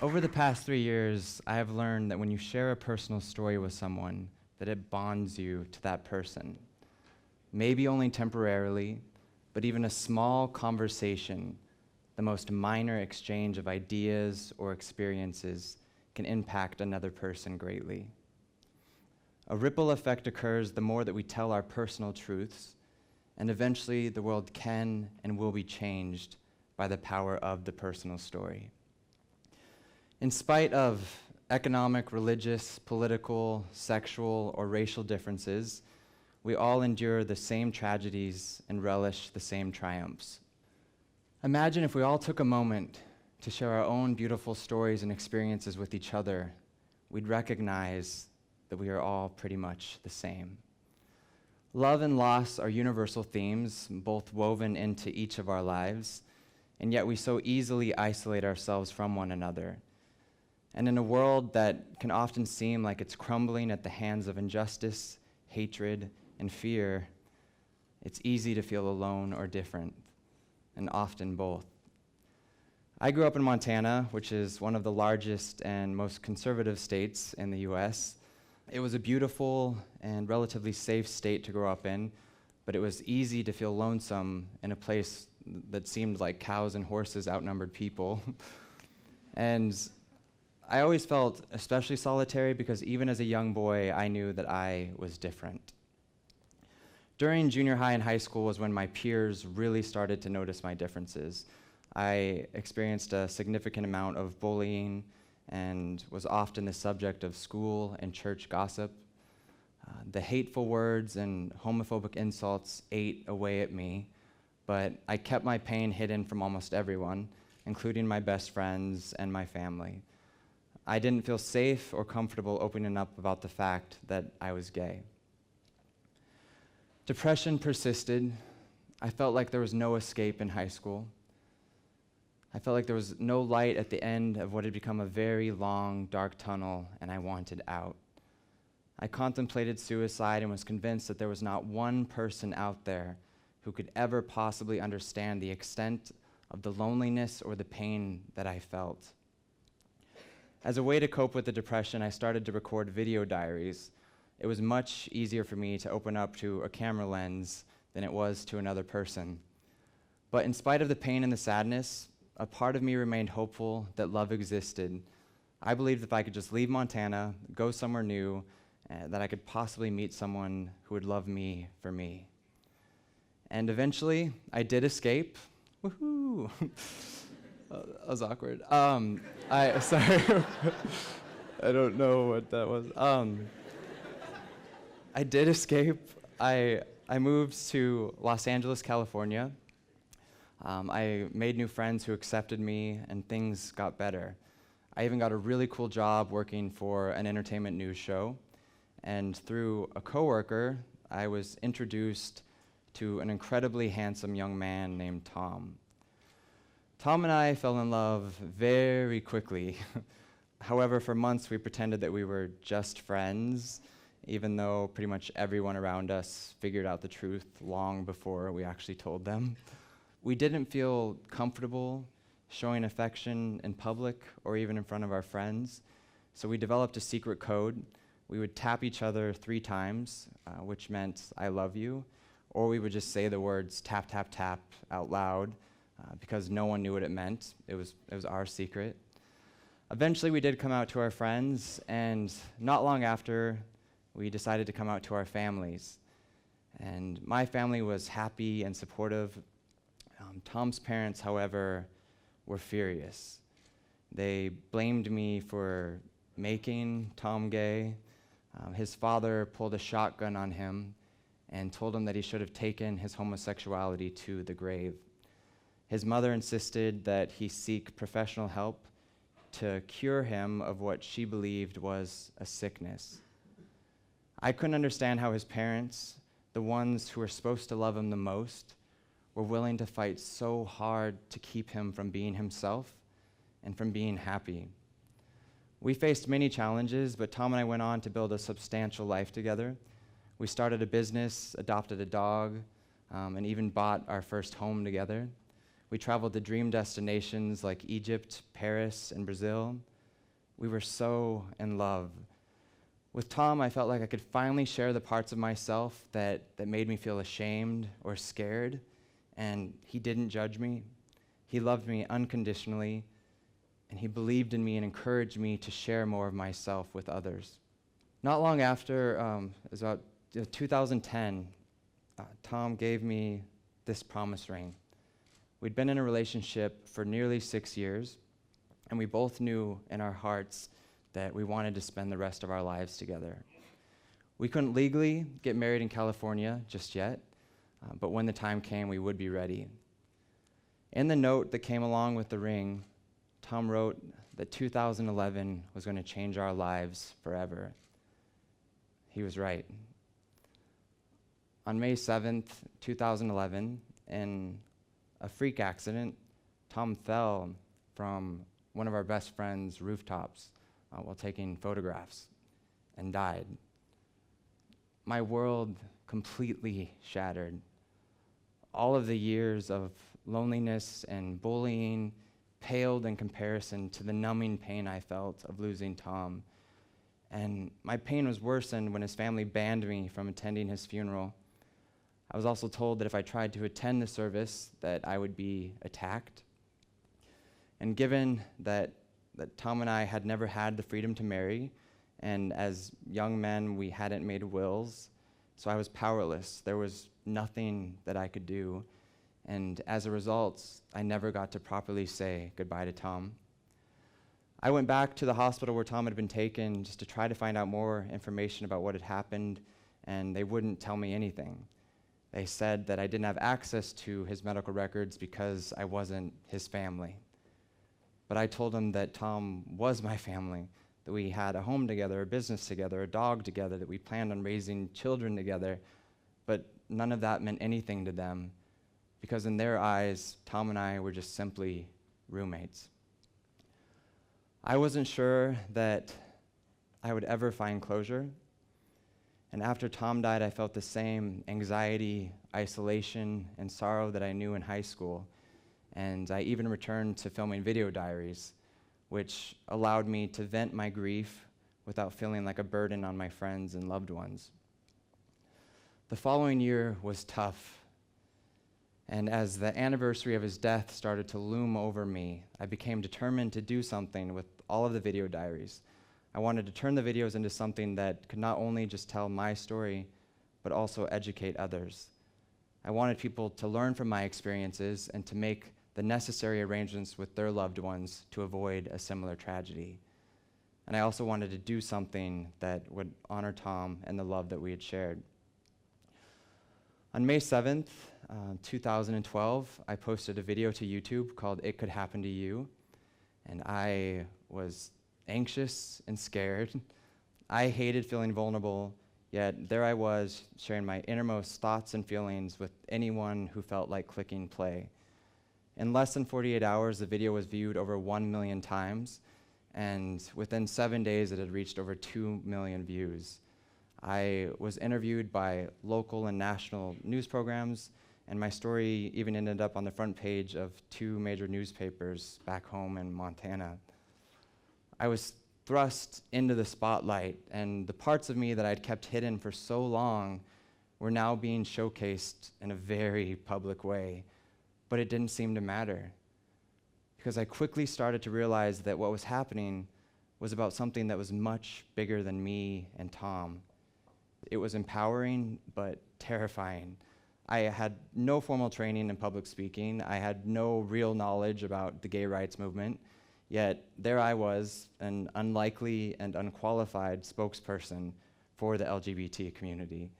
Over the past 3 years, I have learned that when you share a personal story with someone, that it bonds you to that person. Maybe only temporarily, but even a small conversation, the most minor exchange of ideas or experiences, can impact another person greatly. A ripple effect occurs the more that we tell our personal truths, and eventually the world can and will be changed by the power of the personal story. In spite of economic, religious, political, sexual, or racial differences, we all endure the same tragedies and relish the same triumphs. Imagine if we all took a moment to share our own beautiful stories and experiences with each other, we'd recognize that we are all pretty much the same. Love and loss are universal themes, both woven into each of our lives, and yet we so easily isolate ourselves from one another. And in a world that can often seem like it's crumbling at the hands of injustice, hatred, and fear, it's easy to feel alone or different, and often both. I grew up in Montana, which is one of the largest and most conservative states in the US. It was a beautiful and relatively safe state to grow up in, but it was easy to feel lonesome in a place that seemed like cows and horses outnumbered people. And I always felt especially solitary because even as a young boy, I knew that I was different. During junior high and high school was when my peers really started to notice my differences. I experienced a significant amount of bullying and was often the subject of school and church gossip. The hateful words and homophobic insults ate away at me, but I kept my pain hidden from almost everyone, including my best friends and my family. I didn't feel safe or comfortable opening up about the fact that I was gay. Depression persisted. I felt like there was no escape in high school. I felt like there was no light at the end of what had become a very long, dark tunnel, and I wanted out. I contemplated suicide and was convinced that there was not one person out there who could ever possibly understand the extent of the loneliness or the pain that I felt. As a way to cope with the depression, I started to record video diaries. It was much easier for me to open up to a camera lens than it was to another person. But in spite of the pain and the sadness, a part of me remained hopeful that love existed. I believed if I could just leave Montana, go somewhere new, that I could possibly meet someone who would love me for me. And eventually, I did escape. Woohoo! That was awkward. Sorry. I don't know what that was. I did escape. I moved to Los Angeles, California. I made new friends who accepted me, and things got better. I even got a really cool job working for an entertainment news show. And through a coworker, I was introduced to an incredibly handsome young man named Tom. Tom and I fell in love very quickly. However, for months we pretended that we were just friends, even though pretty much everyone around us figured out the truth long before we actually told them. We didn't feel comfortable showing affection in public or even in front of our friends, so we developed a secret code. We would tap each other 3 times, which meant "I love you," or we would just say the words "tap, tap, tap" out loud, because no one knew what it meant. It was our secret. Eventually, we did come out to our friends, and not long after, we decided to come out to our families. And my family was happy and supportive. Tom's parents, however, were furious. They blamed me for making Tom gay. His father pulled a shotgun on him and told him that he should have taken his homosexuality to the grave. His mother insisted that he seek professional help to cure him of what she believed was a sickness. I couldn't understand how his parents, the ones who were supposed to love him the most, were willing to fight so hard to keep him from being himself and from being happy. We faced many challenges, but Tom and I went on to build a substantial life together. We started a business, adopted a dog, and even bought our first home together. We traveled to dream destinations like Egypt, Paris, and Brazil. We were so in love. With Tom, I felt like I could finally share the parts of myself that made me feel ashamed or scared, and he didn't judge me. He loved me unconditionally, and he believed in me and encouraged me to share more of myself with others. Not long after, it was about 2010, Tom gave me this promise ring. We'd been in a relationship for nearly 6 years, and we both knew in our hearts that we wanted to spend the rest of our lives together. We couldn't legally get married in California just yet, but when the time came, we would be ready. In the note that came along with the ring, Tom wrote that 2011 was going to change our lives forever. He was right. On May 7th, 2011, in a freak accident, Tom fell from one of our best friend's rooftops while taking photographs and died. My world completely shattered. All of the years of loneliness and bullying paled in comparison to the numbing pain I felt of losing Tom. And my pain was worsened when his family banned me from attending his funeral. I was also told that if I tried to attend the service, that I would be attacked. And given that Tom and I had never had the freedom to marry, and as young men, we hadn't made wills, so I was powerless. There was nothing that I could do. And as a result, I never got to properly say goodbye to Tom. I went back to the hospital where Tom had been taken just to try to find out more information about what had happened, and they wouldn't tell me anything. They said that I didn't have access to his medical records because I wasn't his family. But I told him that Tom was my family, that we had a home together, a business together, a dog together, that we planned on raising children together. But none of that meant anything to them, because in their eyes, Tom and I were just simply roommates. I wasn't sure that I would ever find closure. And after Tom died, I felt the same anxiety, isolation, and sorrow that I knew in high school. And I even returned to filming video diaries, which allowed me to vent my grief without feeling like a burden on my friends and loved ones. The following year was tough. And as the anniversary of his death started to loom over me, I became determined to do something with all of the video diaries. I wanted to turn the videos into something that could not only just tell my story, but also educate others. I wanted people to learn from my experiences and to make the necessary arrangements with their loved ones to avoid a similar tragedy. And I also wanted to do something that would honor Tom and the love that we had shared. On May 7th, 2012, I posted a video to YouTube called "It Could Happen to You," and I was anxious and scared. I hated feeling vulnerable, yet there I was sharing my innermost thoughts and feelings with anyone who felt like clicking play. In less than 48 hours, the video was viewed over 1 million times, and within 7 days, it had reached over 2 million views. I was interviewed by local and national news programs, and my story even ended up on the front page of 2 major newspapers back home in Montana. I was thrust into the spotlight, and the parts of me that I'd kept hidden for so long were now being showcased in a very public way. But it didn't seem to matter, because I quickly started to realize that what was happening was about something that was much bigger than me and Tom. It was empowering, but terrifying. I had no formal training in public speaking. I had no real knowledge about the gay rights movement, yet there I was, an unlikely and unqualified spokesperson for the LGBT community.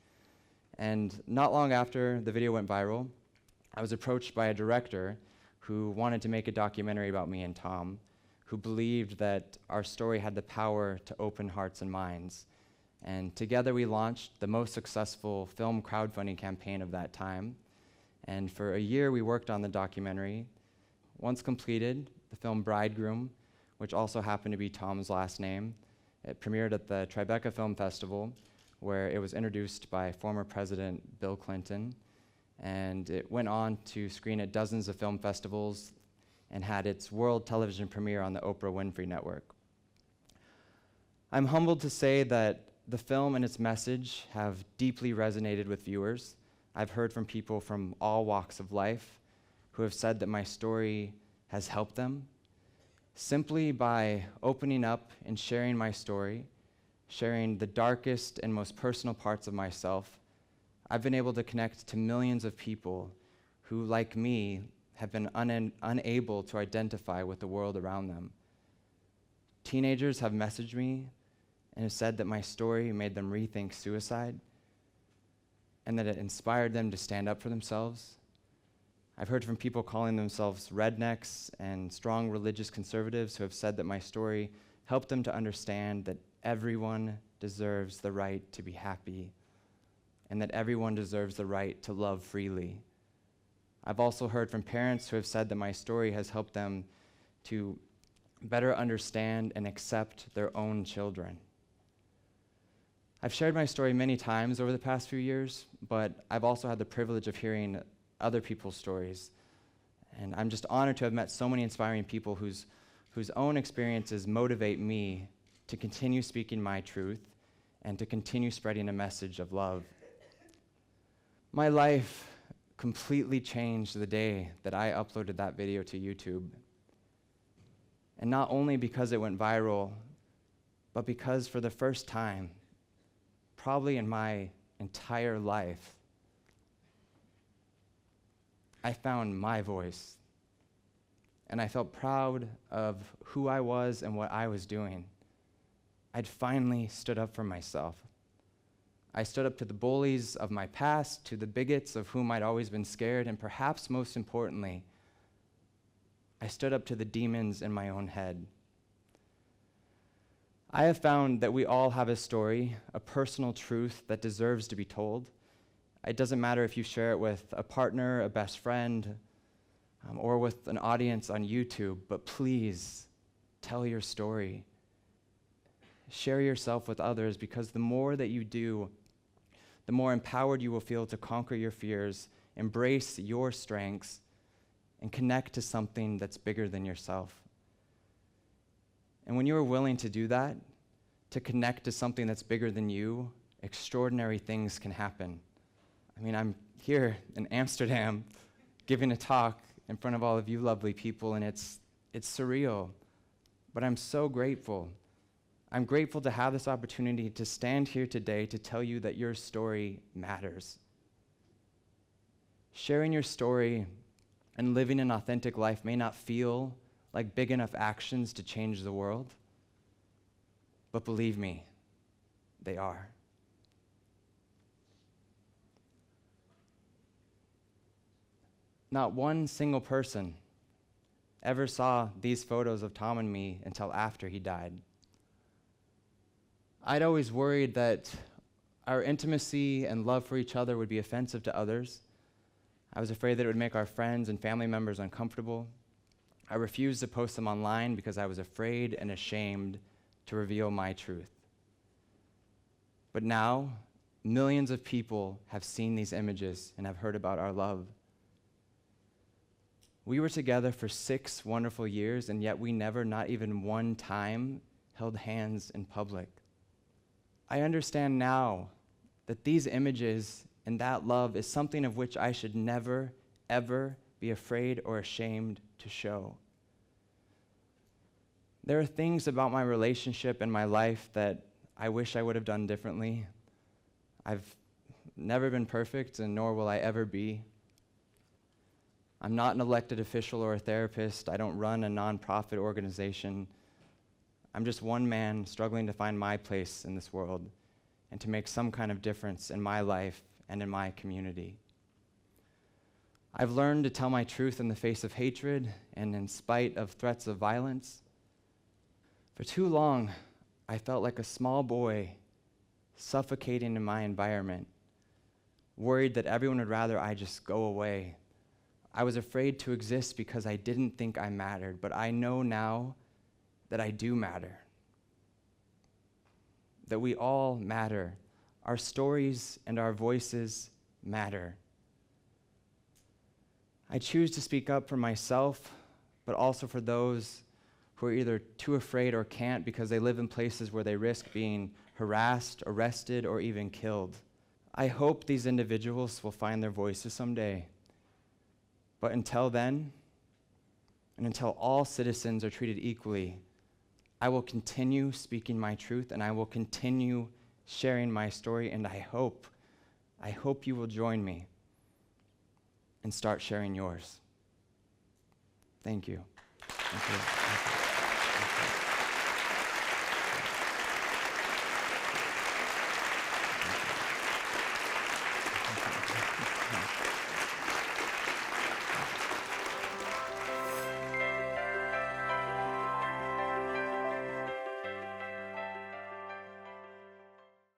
And not long after the video went viral, I was approached by a director who wanted to make a documentary about me and Tom, who believed that our story had the power to open hearts and minds. And together we launched the most successful film crowdfunding campaign of that time. And for a year we worked on the documentary. Once completed, the film Bridegroom, which also happened to be Tom's last name, it premiered at the Tribeca Film Festival, where it was introduced by former President Bill Clinton. And it went on to screen at dozens of film festivals and had its world television premiere on the Oprah Winfrey network. I'm humbled to say that the film and its message have deeply resonated with viewers. I've heard from people from all walks of life who have said that my story has helped them. Simply by opening up and sharing my story, sharing the darkest and most personal parts of myself, I've been able to connect to millions of people who, like me, have been unable to identify with the world around them. Teenagers have messaged me and have said that my story made them rethink suicide and that it inspired them to stand up for themselves. I've heard from people calling themselves rednecks and strong religious conservatives who have said that my story helped them to understand that everyone deserves the right to be happy and that everyone deserves the right to love freely. I've also heard from parents who have said that my story has helped them to better understand and accept their own children. I've shared my story many times over the past few years, but I've also had the privilege of hearing other people's stories. And I'm just honored to have met so many inspiring people whose own experiences motivate me to continue speaking my truth and to continue spreading a message of love. My life completely changed the day that I uploaded that video to YouTube. And not only because it went viral, but because for the first time, probably in my entire life, I found my voice. And I felt proud of who I was and what I was doing. I'd finally stood up for myself. I stood up to the bullies of my past, to the bigots of whom I'd always been scared, and perhaps most importantly, I stood up to the demons in my own head. I have found that we all have a story, a personal truth that deserves to be told. It doesn't matter if you share it with a partner, a best friend, or with an audience on YouTube, but please tell your story. Share yourself with others, because the more that you do, the more empowered you will feel to conquer your fears, embrace your strengths, and connect to something that's bigger than yourself. And when you are willing to do that, to connect to something that's bigger than you, extraordinary things can happen. I mean, I'm here in Amsterdam giving a talk in front of all of you lovely people, and it's surreal, but I'm so grateful. I'm grateful to have this opportunity to stand here today to tell you that your story matters. Sharing your story and living an authentic life may not feel like big enough actions to change the world, but believe me, they are. Not one single person ever saw these photos of Tom and me until after he died. I'd always worried that our intimacy and love for each other would be offensive to others. I was afraid that it would make our friends and family members uncomfortable. I refused to post them online because I was afraid and ashamed to reveal my truth. But now, millions of people have seen these images and have heard about our love. We were together for 6 wonderful years, and yet we never, not even one time, held hands in public. I understand now that these images and that love is something of which I should never, ever be afraid or ashamed to show. There are things about my relationship and my life that I wish I would have done differently. I've never been perfect, and nor will I ever be. I'm not an elected official or a therapist. I don't run a nonprofit organization. I'm just one man struggling to find my place in this world and to make some kind of difference in my life and in my community. I've learned to tell my truth in the face of hatred and in spite of threats of violence. For too long, I felt like a small boy suffocating in my environment, worried that everyone would rather I just go away. I was afraid to exist because I didn't think I mattered, but I know now that I do matter, that we all matter. Our stories and our voices matter. I choose to speak up for myself, but also for those who are either too afraid or can't because they live in places where they risk being harassed, arrested, or even killed. I hope these individuals will find their voices someday. But until then, and until all citizens are treated equally, I will continue speaking my truth, and I will continue sharing my story, and I hope you will join me and start sharing yours. Thank you. Thank you.